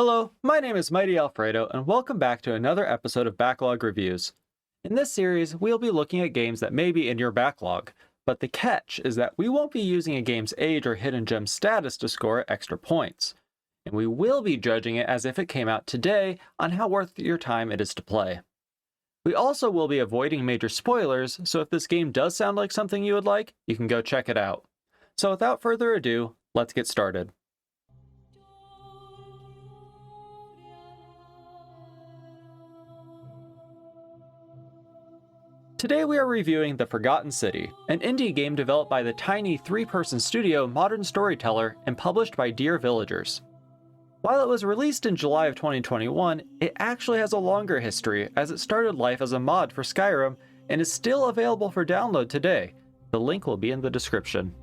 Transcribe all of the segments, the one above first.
Hello, my name is Mighty Alfredo, and welcome back to another episode of Backlog Reviews. In this series, we'll be looking at games that may be in your backlog, but the catch is that we won't be using a game's age or hidden gem status to score extra points, and we will be judging it as if it came out today on how worth your time it is to play. We also will be avoiding major spoilers, so if this game does sound like something you would like, you can go check it out. So without further ado, let's get started. Today we are reviewing The Forgotten City, an indie game developed by the tiny three-person studio Modern Storyteller and published by Dear Villagers. While it was released in July of 2021, it actually has a longer history as it started life as a mod for Skyrim and is still available for download today. The link will be in the description.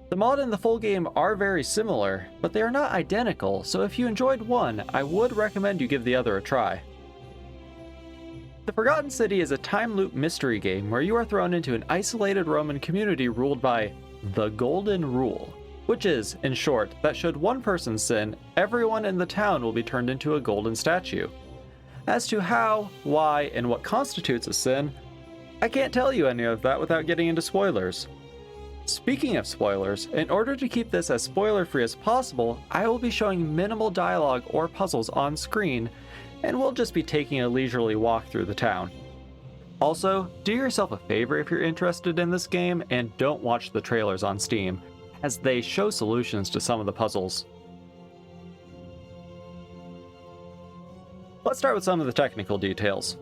The mod and the full game are very similar, but they are not identical, so if you enjoyed one, I would recommend you give the other a try. The Forgotten City is a time loop mystery game where you are thrown into an isolated Roman community ruled by the Golden Rule, which is, in short, that should one person sin, everyone in the town will be turned into a golden statue. As to how, why, and what constitutes a sin, I can't tell you any of that without getting into spoilers. Speaking of spoilers, in order to keep this as spoiler-free as possible, I will be showing minimal dialogue or puzzles on screen, and we'll just be taking a leisurely walk through the town. Also, do yourself a favor if you're interested in this game and don't watch the trailers on Steam, as they show solutions to some of the puzzles. Let's start with some of the technical details.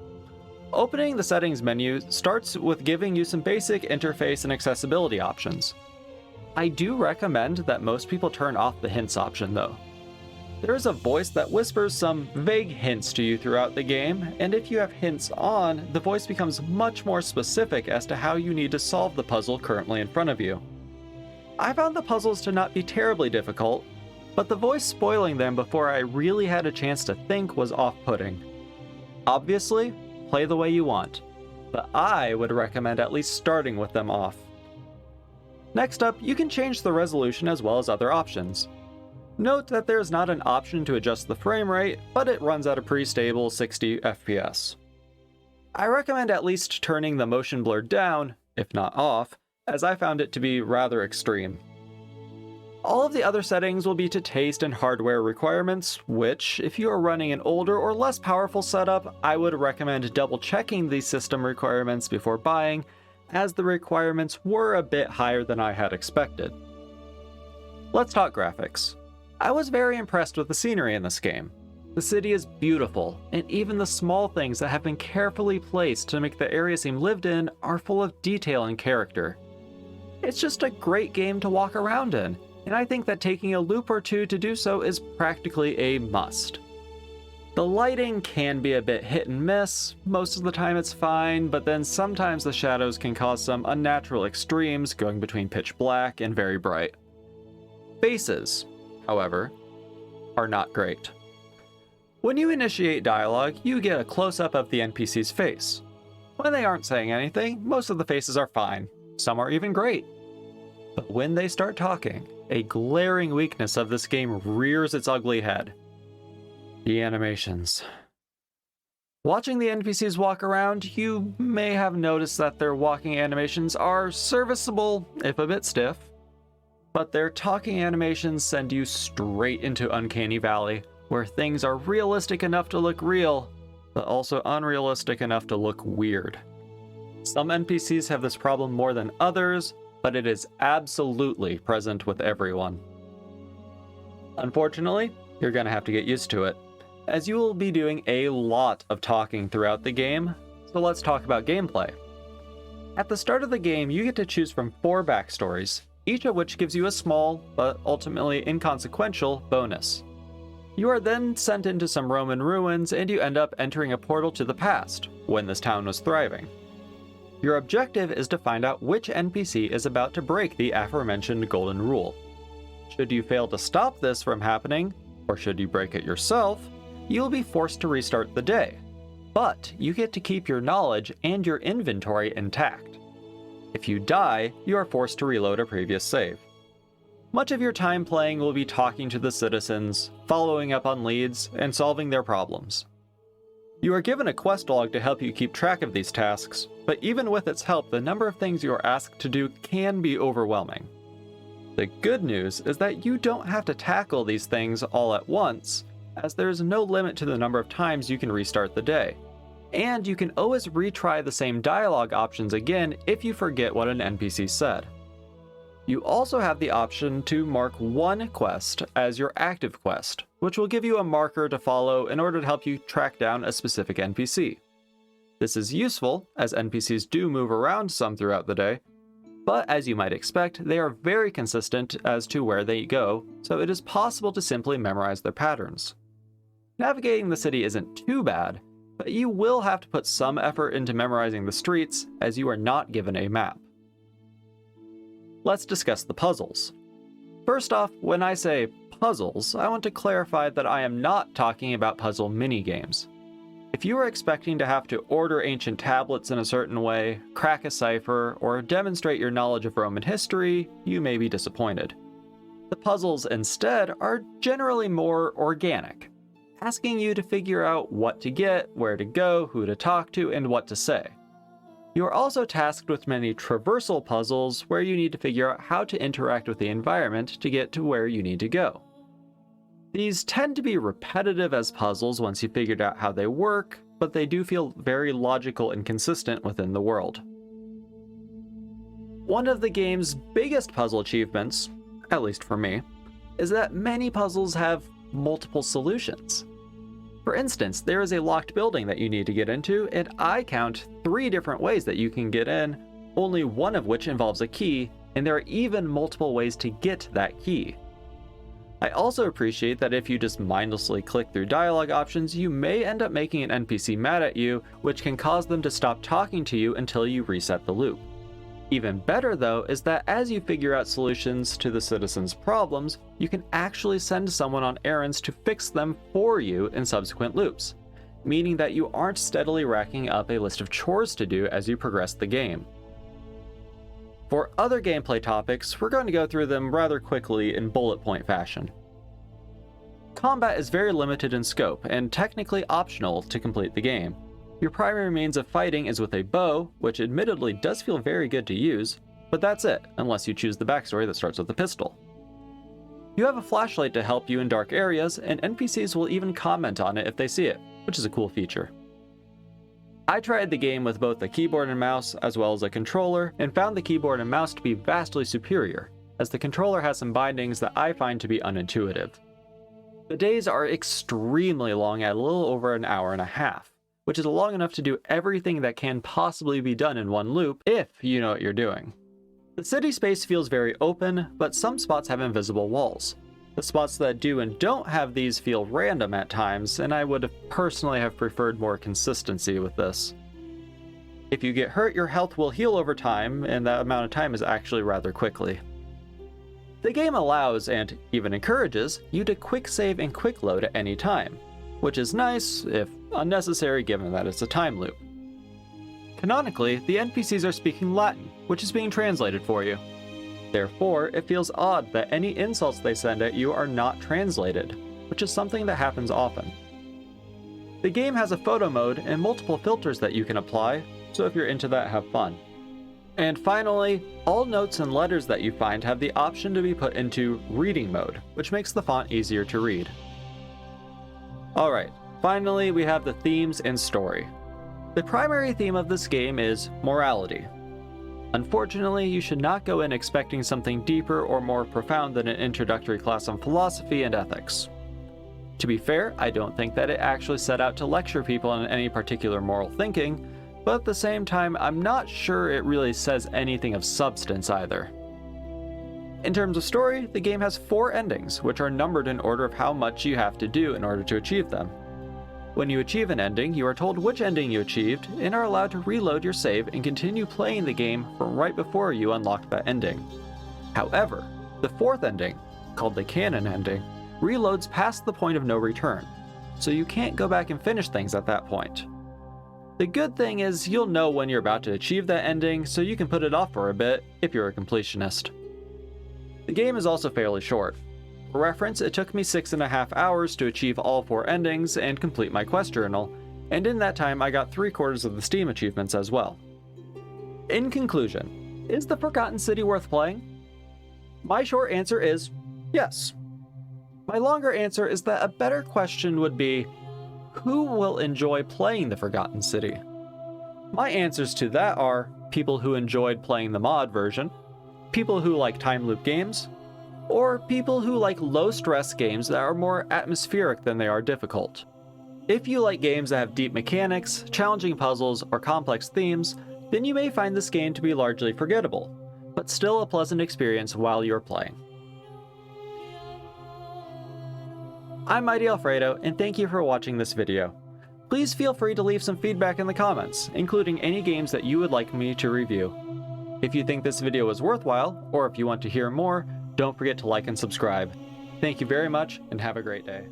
Opening the settings menu starts with giving you some basic interface and accessibility options. I do recommend that most people turn off the hints option though. There is a voice that whispers some vague hints to you throughout the game, and if you have hints on, the voice becomes much more specific as to how you need to solve the puzzle currently in front of you. I found the puzzles to not be terribly difficult, but the voice spoiling them before I really had a chance to think was off-putting. Obviously, play the way you want, but I would recommend at least starting with them off. Next up, you can change the resolution as well as other options. Note that there is not an option to adjust the frame rate, but it runs at a pretty stable 60 FPS. I recommend at least turning the motion blur down, if not off, as I found it to be rather extreme. All of the other settings will be to taste and hardware requirements, which, if you are running an older or less powerful setup, I would recommend double checking these system requirements before buying, as the requirements were a bit higher than I had expected. Let's talk graphics. I was very impressed with the scenery in this game. The city is beautiful, and even the small things that have been carefully placed to make the area seem lived in are full of detail and character. It's just a great game to walk around in, and I think that taking a loop or two to do so is practically a must. The lighting can be a bit hit and miss. Most of the time it's fine, but then sometimes the shadows can cause some unnatural extremes, going between pitch black and very bright. Faces, however, are not great. When you initiate dialogue, you get a close-up of the NPC's face. When they aren't saying anything, most of the faces are fine. Some are even great. But when they start talking, a glaring weakness of this game rears its ugly head. The animations. Watching the NPCs walk around, you may have noticed that their walking animations are serviceable, if a bit stiff. But their talking animations send you straight into Uncanny Valley, where things are realistic enough to look real, but also unrealistic enough to look weird. Some NPCs have this problem more than others, but it is absolutely present with everyone. Unfortunately, you're gonna have to get used to it, as you will be doing a lot of talking throughout the game, so let's talk about gameplay. At the start of the game, you get to choose from 4 backstories, each of which gives you a small, but ultimately inconsequential, bonus. You are then sent into some Roman ruins and you end up entering a portal to the past, when this town was thriving. Your objective is to find out which NPC is about to break the aforementioned golden rule. Should you fail to stop this from happening, or should you break it yourself, you'll be forced to restart the day. But you get to keep your knowledge and your inventory intact. If you die, you are forced to reload a previous save. Much of your time playing will be talking to the citizens, following up on leads, and solving their problems. You are given a quest log to help you keep track of these tasks, but even with its help, the number of things you are asked to do can be overwhelming. The good news is that you don't have to tackle these things all at once, as there is no limit to the number of times you can restart the day. And you can always retry the same dialogue options again if you forget what an NPC said. You also have the option to mark one quest as your active quest, which will give you a marker to follow in order to help you track down a specific NPC. This is useful, as NPCs do move around some throughout the day, but as you might expect, they are very consistent as to where they go, so it is possible to simply memorize their patterns. Navigating the city isn't too bad, but you will have to put some effort into memorizing the streets, as you are not given a map. Let's discuss the puzzles. First off, when I say puzzles, I want to clarify that I am not talking about puzzle minigames. If you are expecting to have to order ancient tablets in a certain way, crack a cipher, or demonstrate your knowledge of Roman history, you may be disappointed. The puzzles instead are generally more organic, asking you to figure out what to get, where to go, who to talk to, and what to say. You are also tasked with many traversal puzzles where you need to figure out how to interact with the environment to get to where you need to go. These tend to be repetitive as puzzles once you've figured out how they work, but they do feel very logical and consistent within the world. One of the game's biggest puzzle achievements, at least for me, is that many puzzles have multiple solutions. For instance, there is a locked building that you need to get into, and I count 3 different ways that you can get in, only one of which involves a key, and there are even multiple ways to get that key. I also appreciate that if you just mindlessly click through dialogue options, you may end up making an NPC mad at you, which can cause them to stop talking to you until you reset the loop. Even better though is that as you figure out solutions to the citizens' problems, you can actually send someone on errands to fix them for you in subsequent loops, meaning that you aren't steadily racking up a list of chores to do as you progress the game. For other gameplay topics, we're going to go through them rather quickly in bullet point fashion. Combat is very limited in scope and technically optional to complete the game. Your primary means of fighting is with a bow, which admittedly does feel very good to use, but that's it, unless you choose the backstory that starts with a pistol. You have a flashlight to help you in dark areas, and NPCs will even comment on it if they see it, which is a cool feature. I tried the game with both a keyboard and mouse as well as a controller, and found the keyboard and mouse to be vastly superior, as the controller has some bindings that I find to be unintuitive. The days are extremely long at a little over an hour and a half, which is long enough to do everything that can possibly be done in one loop if you know what you're doing. The city space feels very open, but some spots have invisible walls. The spots that do and don't have these feel random at times, and I would personally have preferred more consistency with this. If you get hurt, your health will heal over time, and that amount of time is actually rather quickly. The game allows, and even encourages, you to quick save and quick load at any time, which is nice, if unnecessary given that it's a time loop. Canonically, the NPCs are speaking Latin, which is being translated for you. Therefore, it feels odd that any insults they send at you are not translated, which is something that happens often. The game has a photo mode and multiple filters that you can apply, so if you're into that, have fun. And finally, all notes and letters that you find have the option to be put into reading mode, which makes the font easier to read. Alright, finally we have the themes and story. The primary theme of this game is morality. Unfortunately, you should not go in expecting something deeper or more profound than an introductory class on philosophy and ethics. To be fair, I don't think that it actually set out to lecture people on any particular moral thinking, but at the same time, I'm not sure it really says anything of substance either. In terms of story, the game has 4 endings, which are numbered in order of how much you have to do in order to achieve them. When you achieve an ending, you are told which ending you achieved, and are allowed to reload your save and continue playing the game from right before you unlocked that ending. However, the 4th ending, called the canon ending, reloads past the point of no return, so you can't go back and finish things at that point. The good thing is you'll know when you're about to achieve that ending, so you can put it off for a bit if you're a completionist. The game is also fairly short. For reference, it took me 6.5 hours to achieve all 4 endings and complete my quest journal, and in that time I got 3/4 of the Steam achievements as well. In conclusion, is the Forgotten City worth playing? My short answer is yes. My longer answer is that a better question would be, who will enjoy playing the Forgotten City? My answers to that are people who enjoyed playing the mod version, people who like time loop games, or people who like low-stress games that are more atmospheric than they are difficult. If you like games that have deep mechanics, challenging puzzles, or complex themes, then you may find this game to be largely forgettable, but still a pleasant experience while you're playing. I'm Mighty Alfredo, and thank you for watching this video. Please feel free to leave some feedback in the comments, including any games that you would like me to review. If you think this video was worthwhile, or if you want to hear more, don't forget to like and subscribe. Thank you very much, and have a great day.